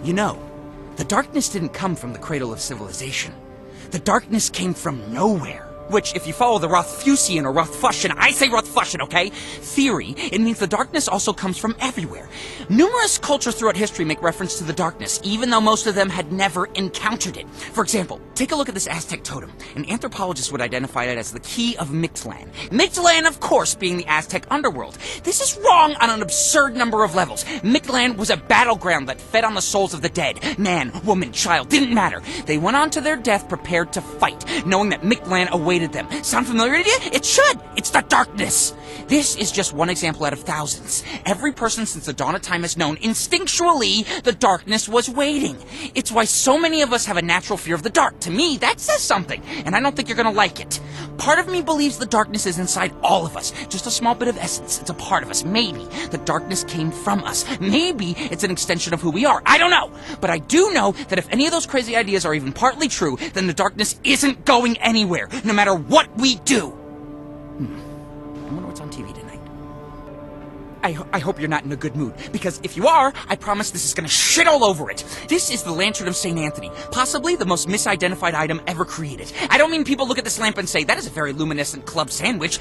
You know, the darkness didn't come from the cradle of civilization. The darkness came from nowhere. Which, if you follow the Rothfusian or Rothfussian, I say Rothfussian, okay? Theory, it means the darkness also comes from everywhere. Numerous cultures throughout history make reference to the darkness, even though most of them had never encountered it. For example, take a look at this Aztec totem. An anthropologist would identify it as the key of Mictlan. Mictlan, of course, being the Aztec underworld. This is wrong on an absurd number of levels. Mictlan was a battleground that fed on the souls of the dead. Man, woman, child, didn't matter. They went on to their death prepared to fight, knowing that Mictlan awaited them. Sound familiar to you? It should! It's the darkness! This is just one example out of thousands. Every person since the dawn of time has known, instinctually, the darkness was waiting. It's why so many of us have a natural fear of the dark. To me, that says something, and I don't think you're gonna like it. Part of me believes the darkness is inside all of us. Just a small bit of essence. It's a part of us. Maybe the darkness came from us. Maybe it's an extension of who we are. I don't know. But I do know that if any of those crazy ideas are even partly true, then the darkness isn't going anywhere, no matter what we do. I wonder what's on TV tonight. I hope you're not in a good mood, because if you are, I promise this is gonna shit all over it. This is the Lantern of St. Anthony, possibly the most misidentified item ever created. I don't mean people look at this lamp and say, that is a very luminescent club sandwich.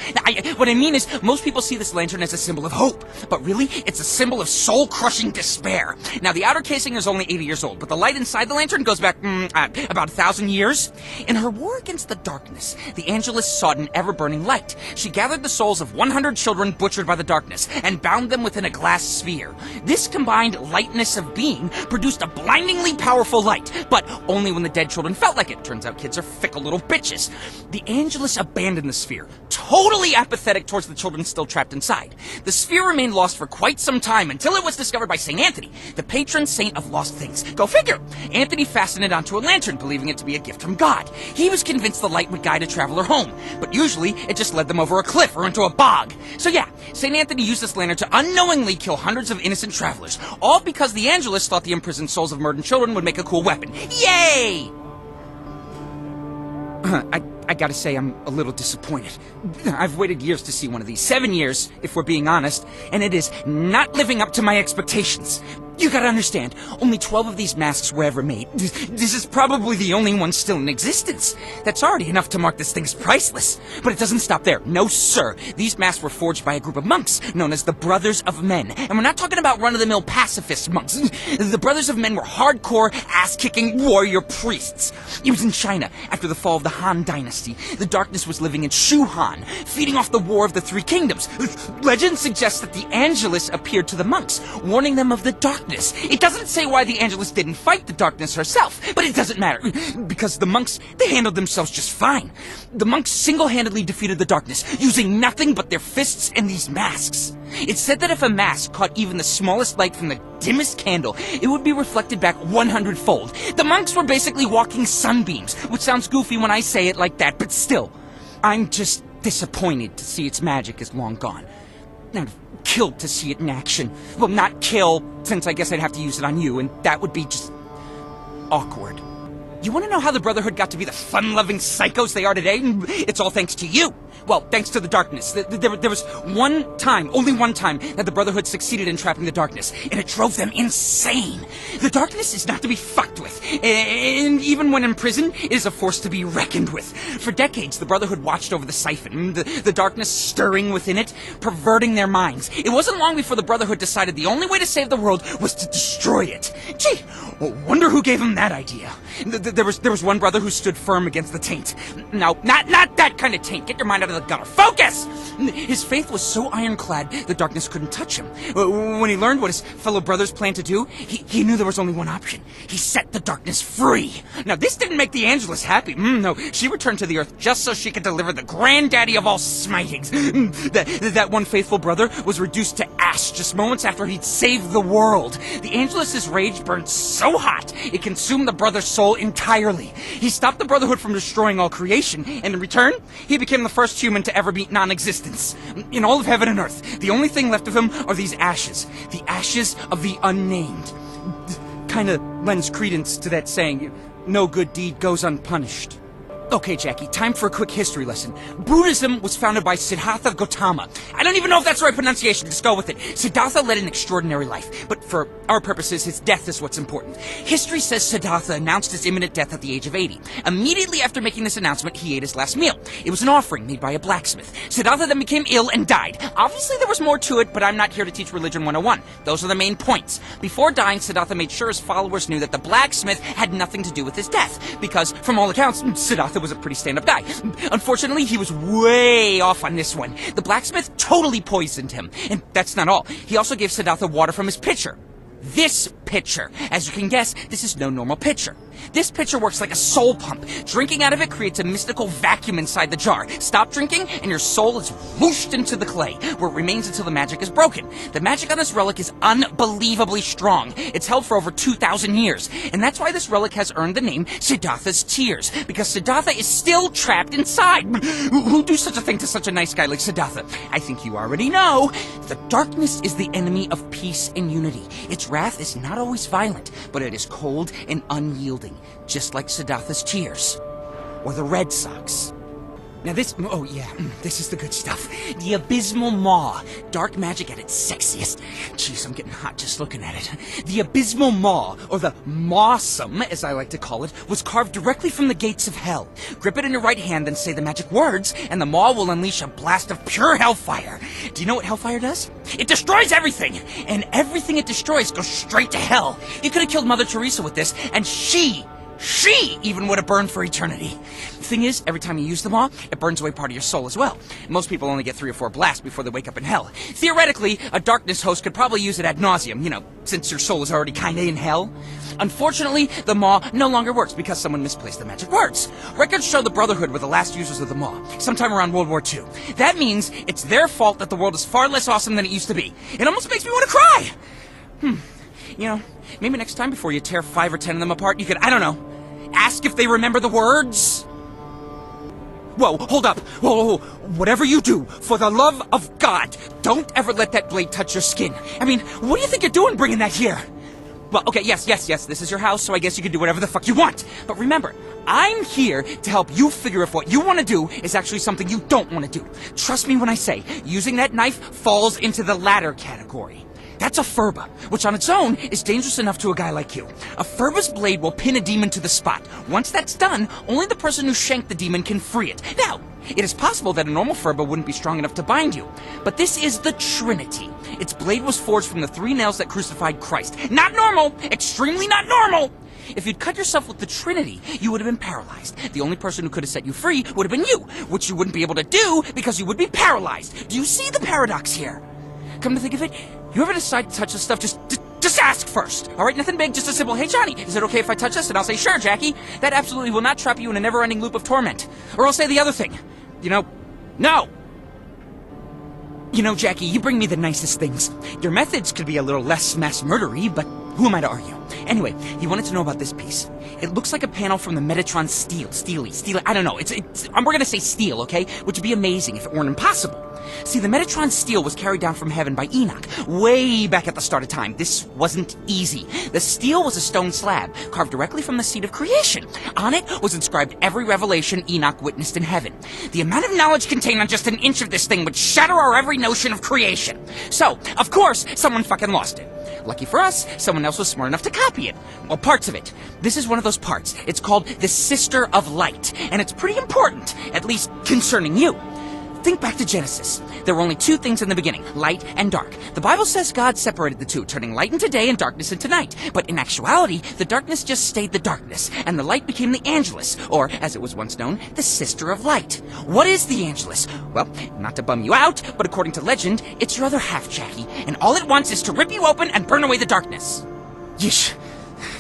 What I mean is, most people see this lantern as a symbol of hope, but really, it's a symbol of soul-crushing despair. Now, the outer casing is only 80 years old, but the light inside the lantern goes back, about 1,000 years. In her war against the darkness, the Angelus sought an ever-burning light. She gathered the souls of 100 children butchered by the darkness, and bound them within a glass sphere. This combined lightness of being produced a blindingly powerful light, but only when the dead children felt like it. Turns out kids are fickle little bitches. The Angelus abandoned the sphere, totally apathetic towards the children still trapped inside. The sphere remained lost for quite some time until it was discovered by St. Anthony, the patron saint of lost things. Go figure! Anthony fastened it onto a lantern, believing it to be a gift from God. He was convinced the light would guide a traveler home, but usually it just led them over a cliff or into a bog. So yeah, St. Anthony used this lantern to unknowingly kill hundreds of innocent travelers, all because the Angelus thought the imprisoned souls of murdered children would make a cool weapon. Yay! I gotta say, I'm a little disappointed. I've waited years to see one of these. 7 years, if we're being honest, and it is not living up to my expectations. You gotta understand, only 12 of these masks were ever made. This is probably the only one still in existence. That's already enough to mark this thing as priceless. But it doesn't stop there. No, sir. These masks were forged by a group of monks known as the Brothers of Men. And we're not talking about run-of-the-mill pacifist monks. The Brothers of Men were hardcore, ass-kicking warrior priests. It was in China, after the fall of the Han Dynasty. The darkness was living in Shuhan, feeding off the War of the Three Kingdoms. Legend suggests that the Angelus appeared to the monks, warning them of the darkness. It doesn't say why the Angelus didn't fight the darkness herself, but it doesn't matter, because the monks, they handled themselves just fine. The monks single-handedly defeated the darkness, using nothing but their fists and these masks. It's said that if a mask caught even the smallest light from the dimmest candle, it would be reflected back 100-fold. The monks were basically walking sunbeams, which sounds goofy when I say it like that, but still, I'm just disappointed to see its magic is long gone. I'd killed to see it in action. Well, not kill, since I guess I'd have to use it on you, and that would be just awkward. You want to know how the Brotherhood got to be the fun-loving psychos they are today? It's all thanks to you. Well, thanks to the darkness. There was one time, only one time, that the Brotherhood succeeded in trapping the darkness, and it drove them insane. The darkness is not to be fucked with, and even when in prison, it is a force to be reckoned with. For decades, the Brotherhood watched over the siphon, the darkness stirring within it, perverting their minds. It wasn't long before the Brotherhood decided the only way to save the world was to destroy it. Gee, wonder who gave them that idea. There was one brother who stood firm against the taint. No, not that kind of taint. Get your mind out of the gutter. Focus! His faith was so ironclad, the darkness couldn't touch him. When he learned what his fellow brothers planned to do, he knew there was only one option. He set the darkness free. Now, this didn't make the Angelus happy. No, she returned to the earth just so she could deliver the granddaddy of all smitings. That one faithful brother was reduced to ash just moments after he'd saved the world. The Angelus's rage burned so hot, it consumed the brother's soul entirely. He stopped the Brotherhood from destroying all creation, and in return, he became the first human to ever beat non-existence. In all of heaven and earth, the only thing left of him are these ashes. The ashes of the unnamed. Kinda lends credence to that saying, no good deed goes unpunished. Okay, Jackie, time for a quick history lesson. Buddhism was founded by Siddhartha Gautama. I don't even know if that's the right pronunciation, just go with it. Siddhartha led an extraordinary life, but for our purposes, his death is what's important. History says Siddhartha announced his imminent death at the age of 80. Immediately after making this announcement, he ate his last meal. It was an offering made by a blacksmith. Siddhartha then became ill and died. Obviously, there was more to it, but I'm not here to teach Religion 101. Those are the main points. Before dying, Siddhartha made sure his followers knew that the blacksmith had nothing to do with his death, because, from all accounts, Siddhartha was a pretty stand-up guy. Unfortunately, he was way off on this one. The blacksmith totally poisoned him. And that's not all. He also gave Siddhartha water from his pitcher. This pitcher. As you can guess, this is no normal pitcher. This pitcher works like a soul pump. Drinking out of it creates a mystical vacuum inside the jar. Stop drinking, and your soul is whooshed into the clay, where it remains until the magic is broken. The magic on this relic is unbelievably strong. It's held for over 2,000 years, and that's why this relic has earned the name Siddhartha's Tears, because Siddhartha is still trapped inside. Who'd do such a thing to such a nice guy like Siddhartha? I think you already know. The darkness is the enemy of peace and unity. Its wrath is not always violent, but it is cold and unyielding, just like Siddhartha's tears. Or the Red Sox. Now this is the good stuff. The Abysmal Maw. Dark magic at its sexiest. Jeez, I'm getting hot just looking at it. The Abysmal Maw, or the Mawsome, as I like to call it, was carved directly from the gates of hell. Grip it in your right hand and say the magic words, and the maw will unleash a blast of pure hellfire. Do you know what hellfire does? It destroys everything! And everything it destroys goes straight to hell. You could have killed Mother Teresa with this, and she even would have burned for eternity. The thing is, every time you use the maw, it burns away part of your soul as well. Most people only get 3 or 4 blasts before they wake up in hell. Theoretically, a darkness host could probably use it ad nauseum, since your soul is already kinda in hell. Unfortunately, the maw no longer works because someone misplaced the magic words. Records show the Brotherhood were the last users of the maw, sometime around World War II. That means it's their fault that the world is far less awesome than it used to be. It almost makes me want to cry! Maybe next time before you tear 5 or 10 of them apart, you could, I don't know, ask if they remember the words? Whoa, hold up. Whoa. Whatever you do, for the love of God, don't ever let that blade touch your skin. I mean, what do you think you're doing bringing that here? Well, okay, yes, this is your house, so I guess you can do whatever the fuck you want. But remember, I'm here to help you figure if what you want to do is actually something you don't want to do. Trust me when I say, using that knife falls into the latter category. That's a furba, which on its own is dangerous enough to a guy like you. A furba's blade will pin a demon to the spot. Once that's done, only the person who shanked the demon can free it. Now, it is possible that a normal furba wouldn't be strong enough to bind you, but this is the Trinity. Its blade was forged from the 3 nails that crucified Christ. Not normal! Extremely not normal! If you'd cut yourself with the Trinity, you would have been paralyzed. The only person who could have set you free would have been you, which you wouldn't be able to do because you would be paralyzed. Do you see the paradox here? Come to think of it, you ever decide to touch this stuff, just ask first. Alright, nothing big, just a simple, hey Johnny, is it okay if I touch this? And I'll say, sure, Jackie. That absolutely will not trap you in a never-ending loop of torment. Or I'll say the other thing. No! Jackie, you bring me the nicest things. Your methods could be a little less mass murdery, but who am I to argue? Anyway, you wanted to know about this piece. It looks like a panel from the Metatron Steely, I don't know, we're gonna say steel, okay? Which would be amazing if it weren't impossible. See, the Metatron steel was carried down from heaven by Enoch, way back at the start of time. This wasn't easy. The steel was a stone slab, carved directly from the seed of creation. On it was inscribed every revelation Enoch witnessed in heaven. The amount of knowledge contained on just an inch of this thing would shatter our every notion of creation. So, of course, someone fucking lost it. Lucky for us, someone else was smart enough to copy it. Well, parts of it. This is one of those parts. It's called the Sister of Light, and it's pretty important, at least concerning you. Think back to Genesis. There were only 2 things in the beginning, light and dark. The Bible says God separated the 2, turning light into day and darkness into night. But in actuality, the darkness just stayed the darkness, and the light became the Angelus, or, as it was once known, the Sister of Light. What is the Angelus? Well, not to bum you out, but according to legend, it's your other half, Jackie, and all it wants is to rip you open and burn away the darkness. Yeesh.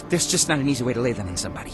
There's just not an easy way to lay that on somebody.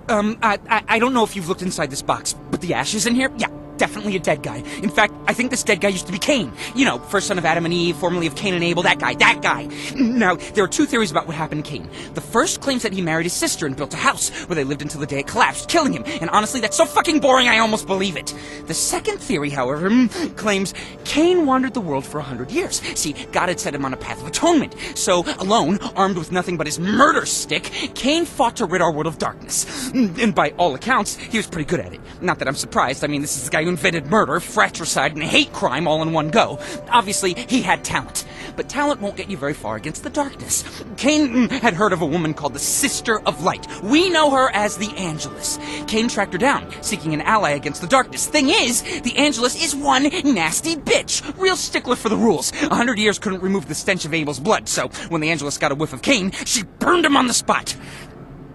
I don't know if you've looked inside this box, but the ashes in here? Yeah. definitely a dead guy. In fact, I think this dead guy used to be Cain. You know, first son of Adam and Eve, formerly of Cain and Abel, that guy. Now, there are two theories about what happened to Cain. The first claims that he married his sister and built a house where they lived until the day it collapsed, killing him. And honestly, that's so fucking boring I almost believe it. The second theory, however, claims Cain wandered the world for 100 years. See, God had set him on a path of atonement. So, alone, armed with nothing but his murder stick, Cain fought to rid our world of darkness. And by all accounts, he was pretty good at it. Not that I'm surprised. I mean, this is the guy who invented murder, fratricide, and hate crime all in one go. Obviously, he had talent. But talent won't get you very far against the darkness. Cain had heard of a woman called the Sister of Light. We know her as the Angelus. Cain tracked her down, seeking an ally against the darkness. Thing is, the Angelus is one nasty bitch. Real stickler for the rules. 100 years couldn't remove the stench of Abel's blood, so when the Angelus got a whiff of Cain, she burned him on the spot.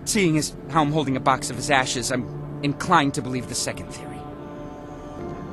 Seeing as how I'm holding a box of his ashes, I'm inclined to believe the second theory.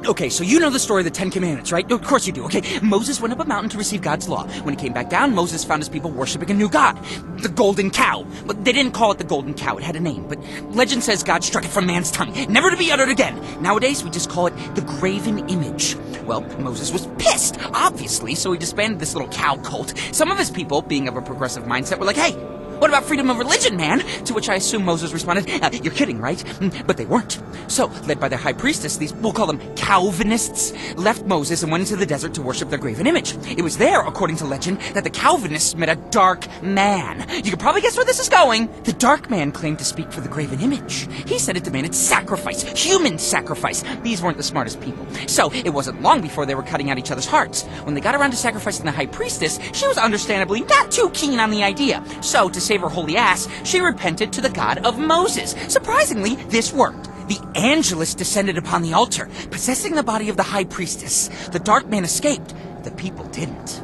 Okay, so you know the story of the Ten Commandments, right? Of course you do, okay? Moses went up a mountain to receive God's law. When he came back down, Moses found his people worshiping a new god, the golden cow. But they didn't call it the golden cow, it had a name. But legend says God struck it from man's tongue, never to be uttered again. Nowadays, we just call it the graven image. Well, Moses was pissed, obviously, so he disbanded this little cow cult. Some of his people, being of a progressive mindset, were like, hey, what about freedom of religion, man? To which I assume Moses responded, you're kidding, right? But they weren't. So, led by their high priestess, these, we'll call them Calvinists, left Moses and went into the desert to worship their graven image. It was there, according to legend, that the Calvinists met a dark man. You can probably guess where this is going. The dark man claimed to speak for the graven image. He said it demanded sacrifice, human sacrifice. These weren't the smartest people. So, it wasn't long before they were cutting out each other's hearts. When they got around to sacrificing the high priestess, she was understandably not too keen on the idea. So, to save her holy ass, she repented to the God of Moses. Surprisingly, this worked. The Angelus descended upon the altar, possessing the body of the high priestess. The dark man escaped. The people didn't.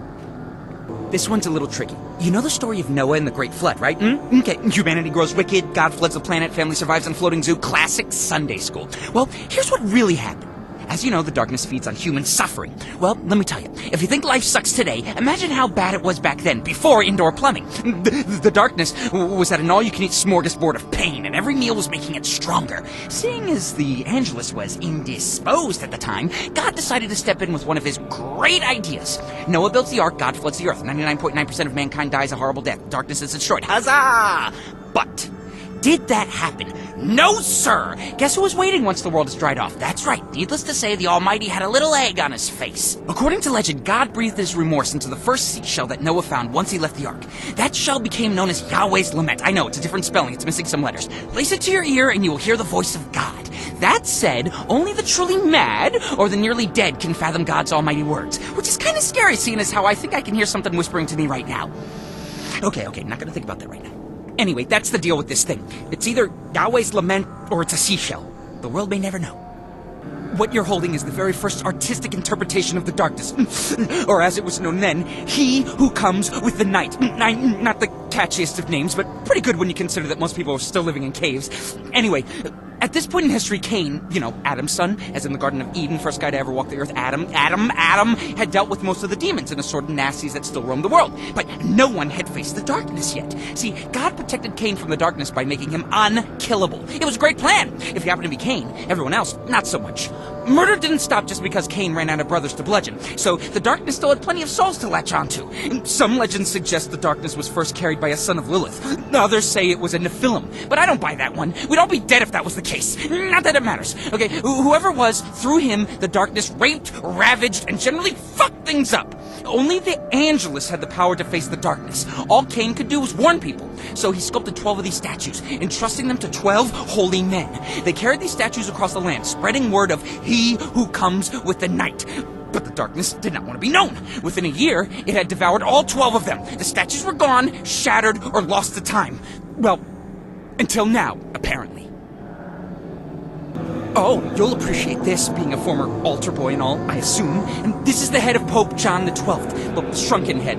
This one's a little tricky. You know the story of Noah and the Great Flood, right? Okay, humanity grows wicked, God floods the planet, family survives in a floating zoo. Classic Sunday school. Well, here's what really happened. As you know, the darkness feeds on human suffering. Well, let me tell you, if you think life sucks today, imagine how bad it was back then, before indoor plumbing. The darkness was at an all-you-can-eat smorgasbord of pain, and every meal was making it stronger. Seeing as the Angelus was indisposed at the time, God decided to step in with one of his great ideas. Noah builds the ark, God floods the earth. 99.9% of mankind dies a horrible death. Darkness is destroyed. Huzzah! But did that happen? No, sir! Guess who was waiting once the world is dried off? That's right. Needless to say, the Almighty had a little egg on his face. According to legend, God breathed his remorse into the first seashell that Noah found once he left the ark. That shell became known as Yahweh's Lament. I know, it's a different spelling. It's missing some letters. Place it to your ear and you will hear the voice of God. That said, only the truly mad or the nearly dead can fathom God's almighty words, which is kind of scary, seeing as how I think I can hear something whispering to me right now. Okay, not gonna think about that right now. Anyway, that's the deal with this thing. It's either Yahweh's Lament or it's a seashell. The world may never know. What you're holding is the very first artistic interpretation of the darkness. Or as it was known then, He Who Comes with the Night. Not the catchiest of names, but pretty good when you consider that most people are still living in caves. Anyway, at this point in history, Cain, you know, Adam's son, as in the Garden of Eden, first guy to ever walk the earth, Adam, had dealt with most of the demons and assorted nasties that still roam the world. But no one had faced the darkness yet. See, God protected Cain from the darkness by making him unkillable. It was a great plan. If you happen to be Cain, everyone else, not so much. Murder didn't stop just because Cain ran out of brothers to bludgeon, so the darkness still had plenty of souls to latch onto. Some legends suggest the darkness was first carried by a son of Lilith. Others say it was a Nephilim, but I don't buy that one. We'd all be dead if that was the case. Not that it matters. Okay, whoever was, through him, the darkness raped, ravaged, and generally fucked things up. Only the Angelus had the power to face the darkness. All Cain could do was warn people. So he sculpted 12 of these statues, entrusting them to 12 holy men. They carried these statues across the land, spreading word of He Who Comes with the Night. But the darkness did not want to be known. Within a year, it had devoured all 12 of them. The statues were gone, shattered, or lost to time. Well, until now, apparently. Oh, you'll appreciate this, being a former altar boy and all, I assume. And this is the head of Pope John the 12th. Well, shrunken head.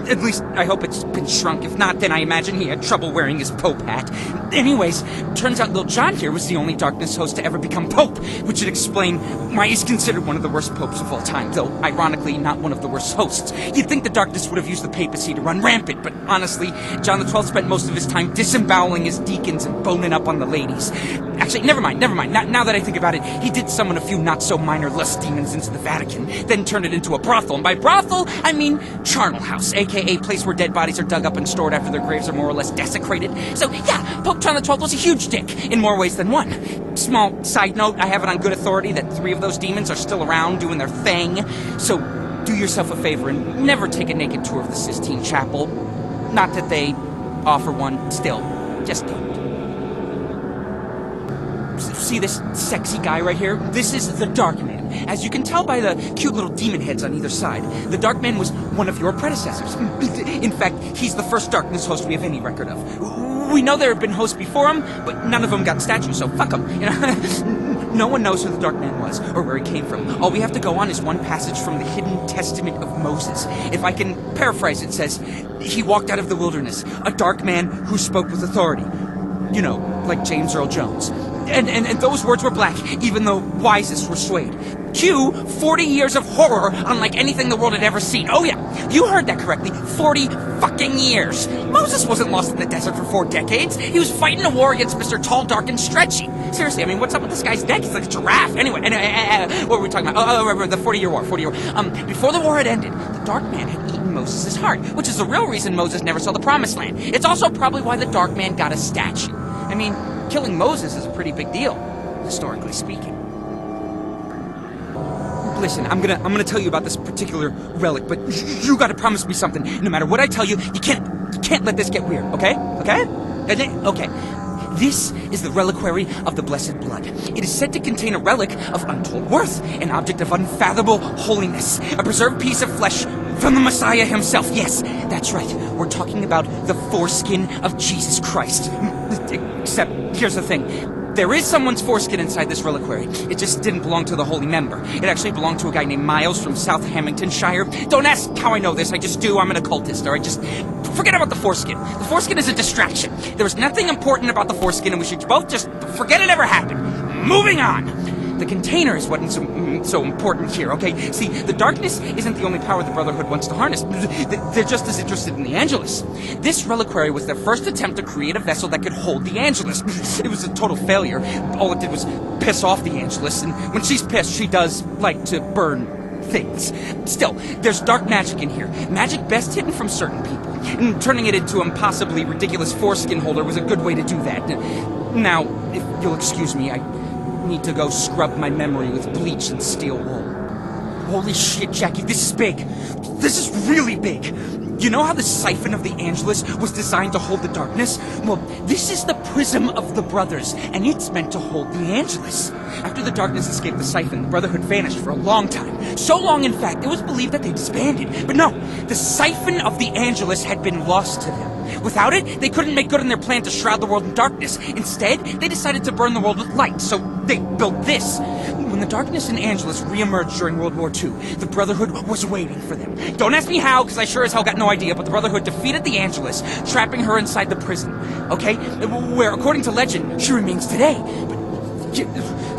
At least, I hope it's been shrunk. If not, then I imagine he had trouble wearing his Pope hat. Anyways, turns out Lil John here was the only Darkness host to ever become Pope, which would explain why he's considered one of the worst popes of all time, though, ironically, not one of the worst hosts. You'd think the Darkness would have used the papacy to run rampant, but honestly, John the 12th spent most of his time disemboweling his deacons and boning up on the ladies. Actually, never mind. Now that I think about it, he did summon a few not-so-minor lust demons into the Vatican, then turned it into a brothel. And by brothel, I mean charnel house, a.k.a. place where dead bodies are dug up and stored after their graves are more or less desecrated. So, yeah, Pope John the 12th was a huge dick, in more ways than one. Small side note, I have it on good authority that 3 of those demons are still around doing their thing. So, do yourself a favor and never take a naked tour of the Sistine Chapel. Not that they offer one still. Just don't. See this sexy guy right here? This is the Dark Man. As you can tell by the cute little demon heads on either side, the Dark Man was one of your predecessors. In fact, he's the first Darkness host we have any record of. We know there have been hosts before him, but none of them got statues, so fuck them. You know? No one knows who the Dark Man was, or where he came from. All we have to go on is one passage from the Hidden Testament of Moses. If I can paraphrase, it says, he walked out of the wilderness, a dark man who spoke with authority. You know, like James Earl Jones. And those words were black, even the wisest were swayed. Cue 40 years of horror unlike anything the world had ever seen. Oh yeah, you heard that correctly. 40 fucking years. Moses wasn't lost in the desert for 4 decades. He was fighting a war against Mr. Tall, Dark, and Stretchy. Seriously, I mean, what's up with this guy's neck? He's like a giraffe. Anyway, what were we talking about? Oh, the 40-year war, 40-year war. Before the war had ended, the Dark Man had eaten Moses' heart, which is the real reason Moses never saw the Promised Land. It's also probably why the Dark Man got a statue. I mean, killing Moses is a pretty big deal, historically speaking. Listen, I'm gonna tell you about this particular relic, but you gotta promise me something. No matter what I tell you, you can't let this get weird, okay? Okay. This is the reliquary of the Blessed Blood. It is said to contain a relic of untold worth, an object of unfathomable holiness, a preserved piece of flesh from the Messiah himself. Yes, that's right. We're talking about the foreskin of Jesus Christ. Except, here's the thing. There is someone's foreskin inside this reliquary. It just didn't belong to the holy member. It actually belonged to a guy named Miles from South Hamiltonshire. Don't ask how I know this. I just do. I'm an occultist, alright? Just forget about the foreskin. The foreskin is a distraction. There was nothing important about the foreskin, and we should both just forget it ever happened. Moving on. The container is what is so important here, okay? See, the darkness isn't the only power the Brotherhood wants to harness. They're just as interested in the Angelus. This reliquary was their first attempt to create a vessel that could hold the Angelus. It was a total failure. All it did was piss off the Angelus, and when she's pissed, she does like to burn things. Still, there's dark magic in here. Magic best hidden from certain people. And turning it into a possibly ridiculous foreskin holder was a good way to do that. Now, if you'll excuse me, I need to go scrub my memory with bleach and steel wool. Holy shit, Jackie, this is big. This is really big. You know how the siphon of the Angelus was designed to hold the darkness? Well, this is the prism of the brothers, and it's meant to hold the Angelus. After the darkness escaped the siphon, the Brotherhood vanished for a long time. So long, in fact, it was believed that they disbanded. But no, the siphon of the Angelus had been lost to them. Without it, they couldn't make good on their plan to shroud the world in darkness. Instead, they decided to burn the world with light, so they built this. When the darkness and Angelus re-emerged during World War II, the Brotherhood was waiting for them. Don't ask me how, because I sure as hell got no idea, but the Brotherhood defeated the Angelus, trapping her inside the prison, okay? Where, according to legend, she remains today. But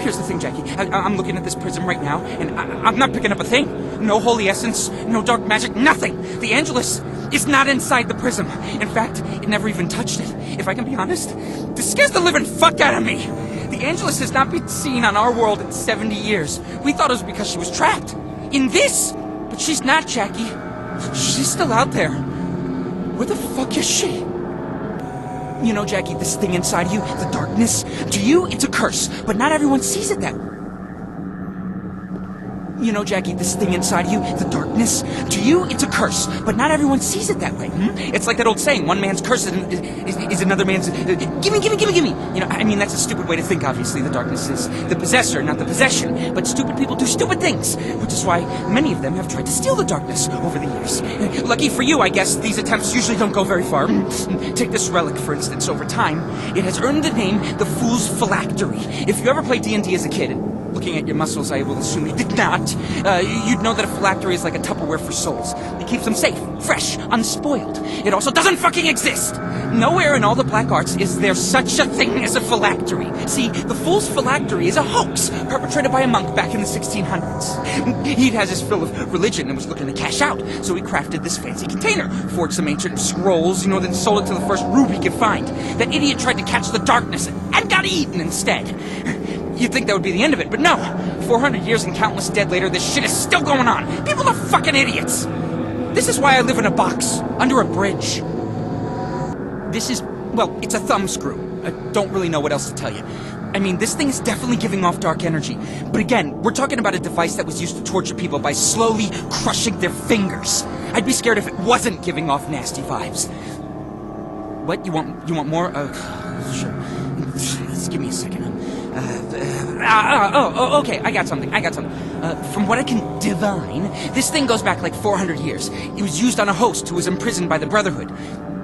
here's the thing, Jackie. I'm looking at this prism right now, and I'm not picking up a thing. No holy essence, no dark magic, nothing. The Angelus is not inside the prism. In fact, it never even touched it. If I can be honest, this scares the living fuck out of me. The Angelus has not been seen on our world in 70 years. We thought it was because she was trapped in this, but she's not, Jackie. She's still out there. Where the fuck is she? You know, Jackie, this thing inside you, the darkness, to you, it's a curse, but not everyone sees it that way. You know, Jackie, this thing inside you, the darkness, to you, it's a curse, but not everyone sees it that way. It's like that old saying, one man's curse is another man's... Gimme! You know, I mean, that's a stupid way to think, obviously. The darkness is the possessor, not the possession. But stupid people do stupid things, which is why many of them have tried to steal the darkness over the years. Lucky for you, I guess, these attempts usually don't go very far. Take this relic, for instance. Over time, it has earned the name the Fool's Phylactery. If you ever played D&D as a kid, Looking at your muscles, I will assume you did not. You'd know that a phylactery is like a Tupperware for souls. It keeps them safe, fresh, unspoiled. It also doesn't fucking exist! Nowhere in all the black arts is there such a thing as a phylactery. See, the fool's phylactery is a hoax perpetrated by a monk back in the 1600s. He'd has his fill of religion and was looking to cash out, so he crafted this fancy container, forged some ancient scrolls, then sold it to the first rube he could find. That idiot tried to catch the darkness and got eaten instead. You'd think that would be the end of it, but no. 400 years and countless dead later, this shit is still going on. People are fucking idiots. This is why I live in a box, under a bridge. This is, well, it's a thumbscrew. I don't really know what else to tell you. I mean, this thing is definitely giving off dark energy. But again, we're talking about a device that was used to torture people by slowly crushing their fingers. I'd be scared if it wasn't giving off nasty vibes. What? You want more? Sure. Just give me a second. Okay, I got something. From what I can divine, this thing goes back like 400 years. It was used on a host who was imprisoned by the Brotherhood.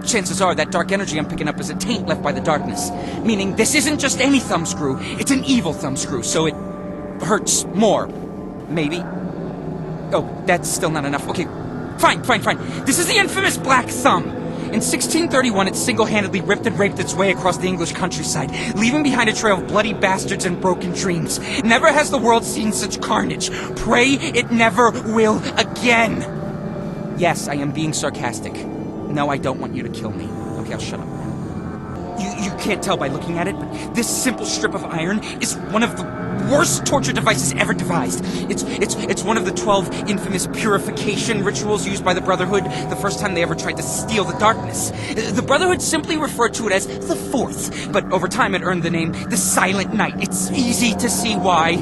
Chances are that dark energy I'm picking up is a taint left by the darkness. Meaning this isn't just any thumbscrew, it's an evil thumbscrew, so it hurts more. Maybe? Oh, that's still not enough. Okay, fine. This is the infamous Black Thumb. In 1631, it single-handedly ripped and raped its way across the English countryside, leaving behind a trail of bloody bastards and broken dreams. Never has the world seen such carnage. Pray it never will again. Yes, I am being sarcastic. No, I don't want you to kill me. Okay, I'll shut up. You can't tell by looking at it, but this simple strip of iron is one of the worst torture devices ever devised. It's one of the 12 infamous purification rituals used by the Brotherhood the first time they ever tried to steal the darkness. The Brotherhood simply referred to it as the Fourth, but over time it earned the name the Silent Night. It's easy to see why.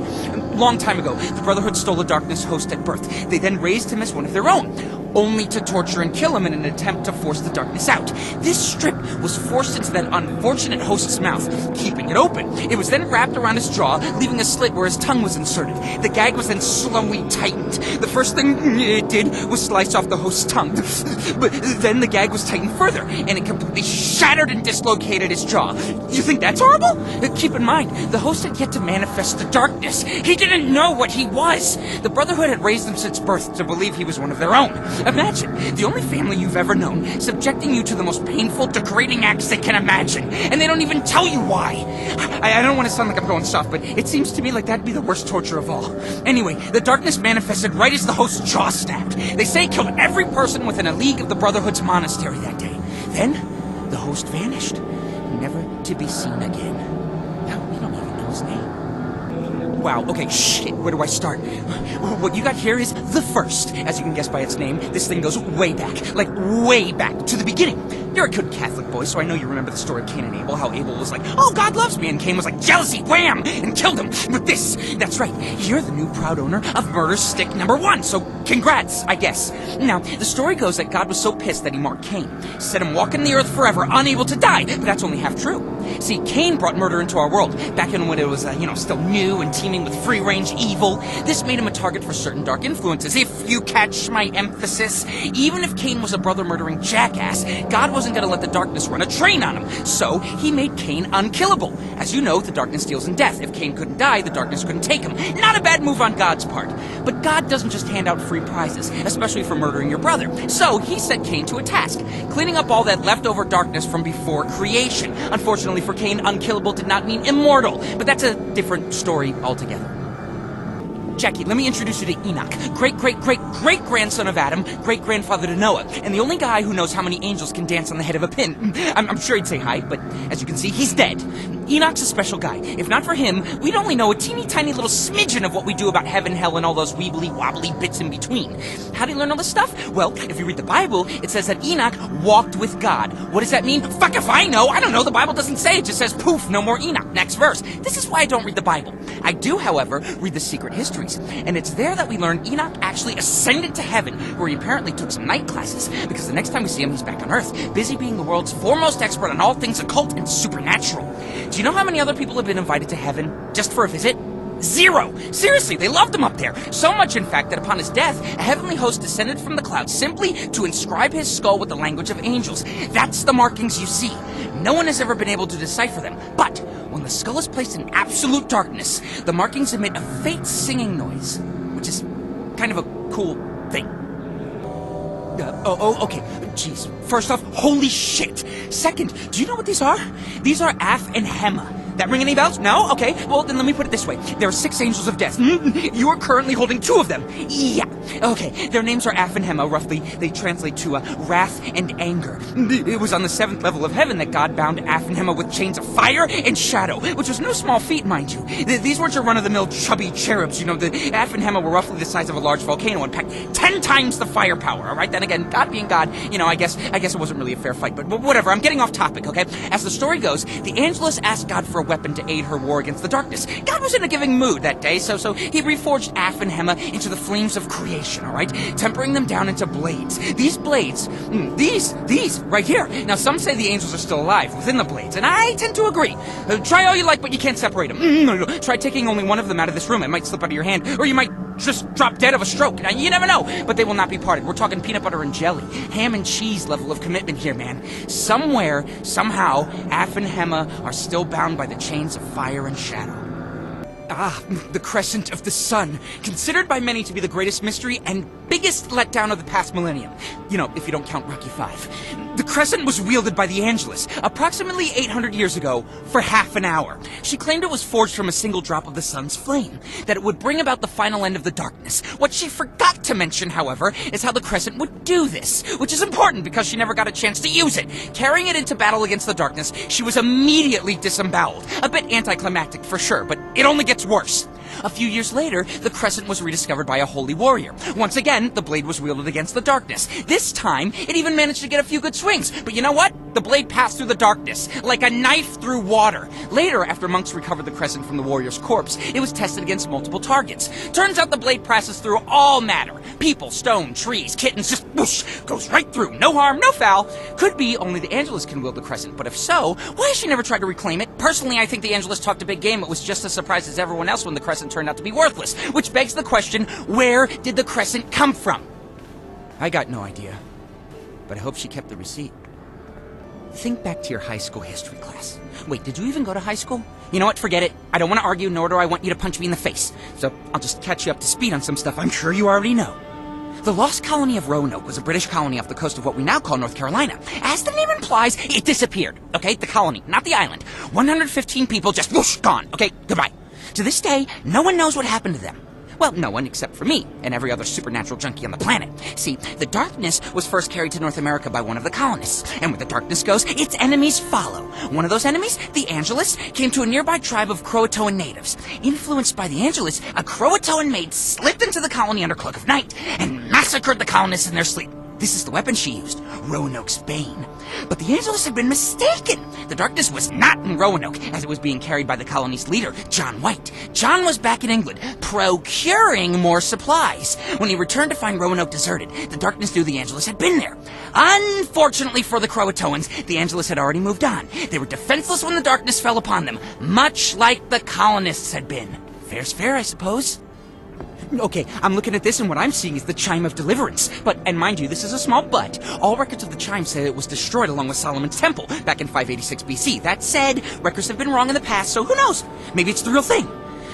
Long time ago, the Brotherhood stole a darkness host at birth. They then raised him as one of their own, only to torture and kill him in an attempt to force the darkness out. This strip was forced into that unfortunate host's mouth, keeping it open. It was then wrapped around his jaw, leaving a slit where his tongue was inserted. The gag was then slowly tightened. The first thing it did was slice off the host's tongue. But then the gag was tightened further, and it completely shattered and dislocated his jaw. You think that's horrible? Keep in mind, the host had yet to manifest the darkness. He didn't know what he was. The Brotherhood had raised him since birth to believe he was one of their own. Imagine, the only family you've ever known, subjecting you to the most painful, degrading acts they can imagine, and they don't even tell you why. I don't want to sound like I'm going soft, but it seems to me like that'd be the worst torture of all. Anyway, the darkness manifested right as the host's jaw snapped. They say it killed every person within a league of the Brotherhood's monastery that day. Then, the host vanished, never to be seen again. Now, we don't even know his name. Wow, okay, shit, where do I start? What you got here is the First. As you can guess by its name, this thing goes way back, like way back to the beginning. You're a good Catholic boy, so I know you remember the story of Cain and Abel, how Abel was like, oh, God loves me, and Cain was like, jealousy, wham, and killed him. But this, that's right, you're the new proud owner of murder stick #1, so congrats, I guess. Now, the story goes that God was so pissed that he marked Cain, set him walking the earth forever, unable to die, but that's only half true. See, Cain brought murder into our world, back in when it was, still new and teeming with free-range evil. This made him a target for certain dark influences, if you catch my emphasis. Even if Cain was a brother-murdering jackass, God wasn't going to let the darkness run a train on him, so he made Cain unkillable. As you know, the darkness deals in death. If Cain couldn't die, the darkness couldn't take him. Not a bad move on God's part. But God doesn't just hand out free prizes, especially for murdering your brother. So he set Cain to a task, cleaning up all that leftover darkness from before creation. Unfortunately for Cain, unkillable did not mean immortal, but that's a different story altogether. Jackie, let me introduce you to Enoch, great-great-great-great-grandson of Adam, great-grandfather to Noah, and the only guy who knows how many angels can dance on the head of a pin. I'm sure he'd say hi, but as you can see, he's dead. Enoch's a special guy. If not for him, we'd only know a teeny tiny little smidgen of what we do about heaven, hell, and all those weebly-wobbly bits in between. How do you learn all this stuff? Well, if you read the Bible, it says that Enoch walked with God. What does that mean? Fuck if I know! I don't know, the Bible doesn't say, it just says, poof, no more Enoch. Next verse. This is why I don't read the Bible. I do, however, read the secret histories, and it's there that we learn Enoch actually ascended to heaven, where he apparently took some night classes, because the next time we see him, he's back on Earth, busy being the world's foremost expert on all things occult and supernatural. Do you know how many other people have been invited to heaven just for a visit? 0! Seriously, they loved him up there. So much, in fact, that upon his death, a heavenly host descended from the clouds simply to inscribe his skull with the language of angels. That's the markings you see. No one has ever been able to decipher them. But when the skull is placed in absolute darkness, the markings emit a faint singing noise, which is kind of a cool thing. Okay. Jeez. First off, holy shit. Second, do you know what these are? These are Af and Hema. That ring any bells? No? Okay. Well, then let me put it this way. There are 6 angels of death. You are currently holding 2 of them. Yeah. Okay. Their names are Af and Hema. Roughly, they translate to wrath and anger. It was on the 7th level of heaven that God bound Af and Hema with chains of fire and shadow, which was no small feat, mind you. These weren't your run-of-the-mill chubby cherubs. You know, the Af and Hema were roughly the size of a large volcano and packed 10 times the firepower, all right? Then again, God being God, you know, I guess it wasn't really a fair fight, but whatever. I'm getting off topic, okay? As the story goes, the Angelus asked God for a weapon to aid her war against the darkness. God was in a giving mood that day, so he reforged Af and Hema into the flames of creation, all right? Tempering them down into blades. These blades, these right here. Now, some say the angels are still alive within the blades, and I tend to agree. Try all you like, but you can't separate them. No. Try taking only one of them out of this room. It might slip out of your hand, or you might just drop dead of a stroke. Now, you never know, but they will not be parted. We're talking peanut butter and jelly, ham and cheese level of commitment here, man. Somewhere, somehow, Af and Hema are still bound by the chains of fire and shadow. The crescent of the sun, considered by many to be the greatest mystery and biggest letdown of the past millennium. You know, if you don't count Rocky V. The crescent was wielded by the Angelus approximately 800 years ago for half an hour. She claimed it was forged from a single drop of the sun's flame, that it would bring about the final end of the darkness. What she forgot to mention, however, is how the crescent would do this, which is important because she never got a chance to use it. Carrying it into battle against the darkness, she was immediately disemboweled. A bit anticlimactic for sure, but it only gets worse. A few years later, the crescent was rediscovered by a holy warrior. Once again, the blade was wielded against the darkness. This time, it even managed to get a few good swings. But you know what? The blade passed through the darkness, like a knife through water. Later, after monks recovered the crescent from the warrior's corpse, it was tested against multiple targets. Turns out the blade passes through all matter. People, stone, trees, kittens, just whoosh, goes right through. No harm, no foul. Could be only the Angelus can wield the crescent, but if so, why has she never tried to reclaim it? Personally, I think the Angelus talked a big game. It was just as surprised as everyone else when the crescent turned out to be worthless, which begs the question, where did the crescent come from? I got no idea, but I hope she kept the receipt. Think back to your high school history class. Wait, did you even go to high school? You know what, forget it. I don't want to argue, nor do I want you to punch me in the face. So I'll just catch you up to speed on some stuff I'm sure you already know. The lost colony of Roanoke was a British colony off the coast of what we now call North Carolina. As the name implies, it disappeared. Okay, the colony, not the island. 115 people just whoosh, gone. Okay, goodbye. To this day, no one knows what happened to them. Well, no one except for me and every other supernatural junkie on the planet. See, the darkness was first carried to North America by one of the colonists. And where the darkness goes, its enemies follow. One of those enemies, the Angelus, came to a nearby tribe of Croatoan natives. Influenced by the Angelus, a Croatoan maid slipped into the colony under cloak of night and massacred the colonists in their sleep. This is the weapon she used, Roanoke's Bane. But the Angelus had been mistaken. The darkness was not in Roanoke, as it was being carried by the colony's leader, John White. John was back in England, procuring more supplies. When he returned to find Roanoke deserted, the darkness knew the Angelus had been there. Unfortunately for the Croatoans, the Angelus had already moved on. They were defenseless when the darkness fell upon them, much like the colonists had been. Fair's fair, I suppose. Okay, I'm looking at this and what I'm seeing is the Chime of Deliverance. And mind you, this is a small but. All records of the chime say it was destroyed along with Solomon's temple back in 586 BC. That said, records have been wrong in the past, so who knows? Maybe it's the real thing.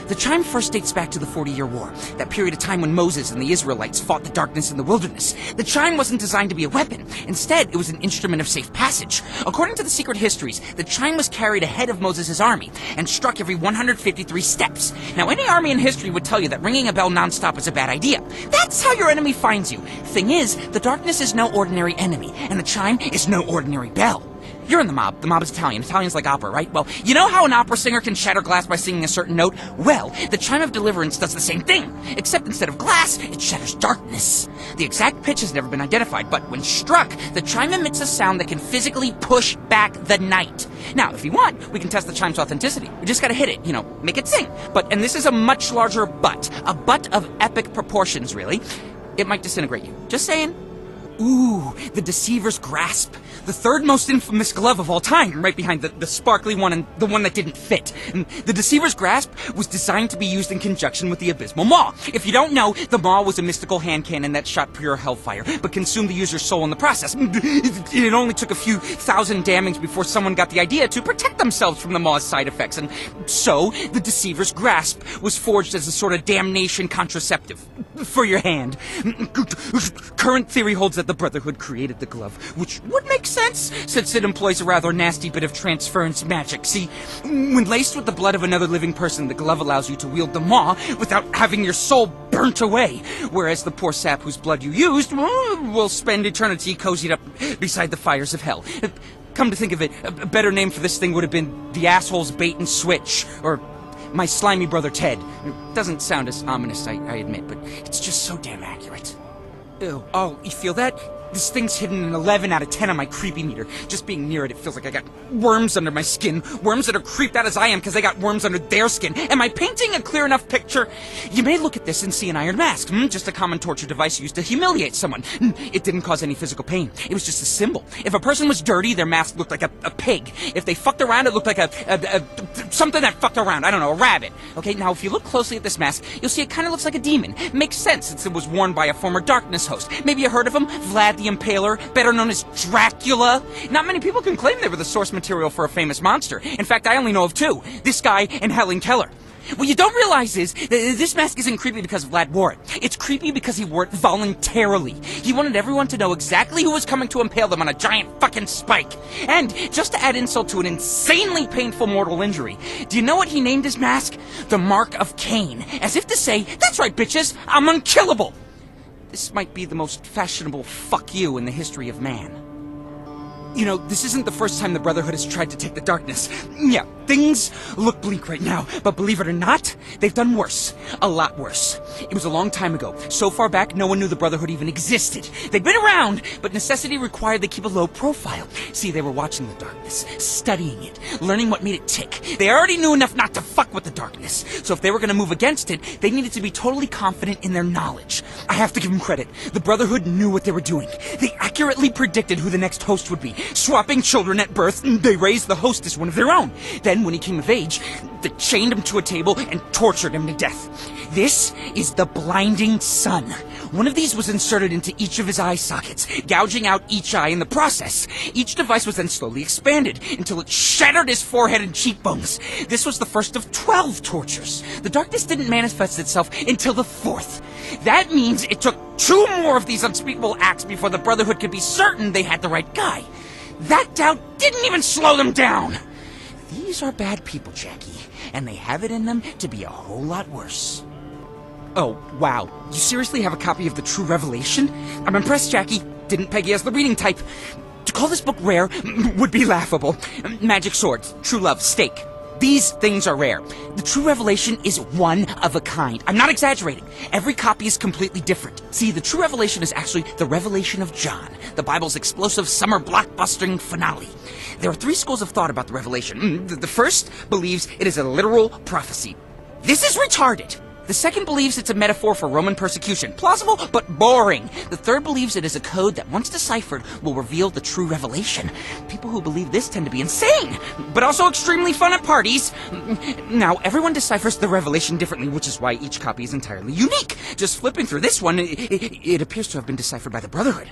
The chime first dates back to the 40-year war, that period of time when Moses and the Israelites fought the darkness in the wilderness. The chime wasn't designed to be a weapon. Instead, it was an instrument of safe passage. According to the secret histories, the chime was carried ahead of Moses' army and struck every 153 steps. Now, any army in history would tell you that ringing a bell nonstop is a bad idea. That's how your enemy finds you. Thing is, the darkness is no ordinary enemy, and the chime is no ordinary bell. You're in the mob. The mob is Italian. Italian's like opera, right? Well, you know how an opera singer can shatter glass by singing a certain note? Well, the Chime of Deliverance does the same thing, except instead of glass, it shatters darkness. The exact pitch has never been identified, but when struck, the chime emits a sound that can physically push back the night. Now, if you want, we can test the chime's authenticity. We just gotta hit it, make it sing. And this is a much larger butt. A butt of epic proportions, really. It might disintegrate you. Just saying. Ooh, the Deceiver's Grasp. The third most infamous glove of all time, right behind the sparkly one and the one that didn't fit. And the Deceiver's Grasp was designed to be used in conjunction with the Abysmal Maw. If you don't know, the Maw was a mystical hand cannon that shot pure hellfire, but consumed the user's soul in the process. It only took a few thousand damage before someone got the idea to protect themselves from the Maw's side effects, and so the Deceiver's Grasp was forged as a sort of damnation contraceptive for your hand. Current theory holds that the Brotherhood created the glove, which would make sense, since it employs a rather nasty bit of transference magic. See, when laced with the blood of another living person, the glove allows you to wield the Maw without having your soul burnt away, whereas the poor sap whose blood you used will spend eternity cozied up beside the fires of hell. Come to think of it, a better name for this thing would have been the Asshole's Bait and Switch, or my slimy brother Ted. It doesn't sound as ominous, I admit, but it's just so damn accurate. Ew. Oh, you feel that? This thing's hitting an 11 out of 10 on my creepy meter. Just being near it, it feels like I got worms under my skin. Worms that are creeped out as I am because they got worms under their skin. Am I painting a clear enough picture? You may look at this and see an iron mask. Just a common torture device used to humiliate someone. It didn't cause any physical pain. It was just a symbol. If a person was dirty, their mask looked like a pig. If they fucked around, it looked like something that fucked around. I don't know, a rabbit. Okay, now if you look closely at this mask, you'll see it kind of looks like a demon. Makes sense since it was worn by a former Darkness host. Maybe you heard of him? Vlad the Impaler, better known as Dracula. Not many people can claim they were the source material for a famous monster. In fact, I only know of two. This guy and Helen Keller. What you don't realize is that this mask isn't creepy because Vlad wore it. It's creepy because he wore it voluntarily. He wanted everyone to know exactly who was coming to impale them on a giant fucking spike. And just to add insult to an insanely painful mortal injury, do you know what he named his mask? The Mark of Cain. As if to say, that's right bitches, I'm unkillable. This might be the most fashionable fuck you in the history of man. You know, this isn't the first time the Brotherhood has tried to take the darkness. Yeah, things look bleak right now, but believe it or not, they've done worse. A lot worse. It was a long time ago. So far back, no one knew the Brotherhood even existed. They'd been around, but necessity required they keep a low profile. See, they were watching the darkness, studying it, learning what made it tick. They already knew enough not to fuck with the darkness, so if they were going to move against it, they needed to be totally confident in their knowledge. I have to give them credit. The Brotherhood knew what they were doing. They accurately predicted who the next host would be. Swapping children at birth, they raised the host as one of their own. Then, when he came of age, they chained him to a table and tortured him to death. This is the Blinding Sun. One of these was inserted into each of his eye sockets, gouging out each eye in the process. Each device was then slowly expanded until it shattered his forehead and cheekbones. This was the first of 12 tortures. The darkness didn't manifest itself until the 4th. That means it took 2 more of these unspeakable acts before the Brotherhood could be certain they had the right guy. That doubt didn't even slow them down. These are bad people, Jackie, and they have it in them to be a whole lot worse. Oh, wow. You seriously have a copy of the True Revelation? I'm impressed, Jackie. Didn't peg you as the reading type. To call this book rare would be laughable. Magic swords, true love, stake. These things are rare. The True Revelation is one of a kind. I'm not exaggerating. Every copy is completely different. See, the True Revelation is actually the Revelation of John, the Bible's explosive summer blockbustering finale. There are 3 schools of thought about the Revelation. The first believes it is a literal prophecy. This is retarded. The second believes it's a metaphor for Roman persecution. Plausible, but boring. The third believes it is a code that, once deciphered, will reveal the true revelation. People who believe this tend to be insane, but also extremely fun at parties. Now, everyone deciphers the revelation differently, which is why each copy is entirely unique. Just flipping through this one, it appears to have been deciphered by the Brotherhood.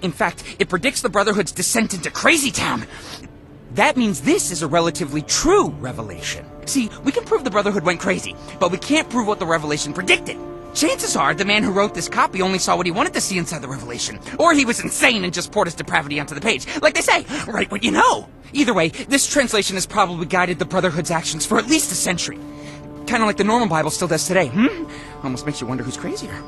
In fact, it predicts the Brotherhood's descent into Crazy Town. That means this is a relatively true revelation. See, we can prove the Brotherhood went crazy, but we can't prove what the revelation predicted. Chances are the man who wrote this copy only saw what he wanted to see inside the revelation. Or he was insane and just poured his depravity onto the page. Like they say, write what you know. Either way, this translation has probably guided the Brotherhood's actions for at least a century. Kind of like the normal Bible still does today, Almost makes you wonder who's crazier.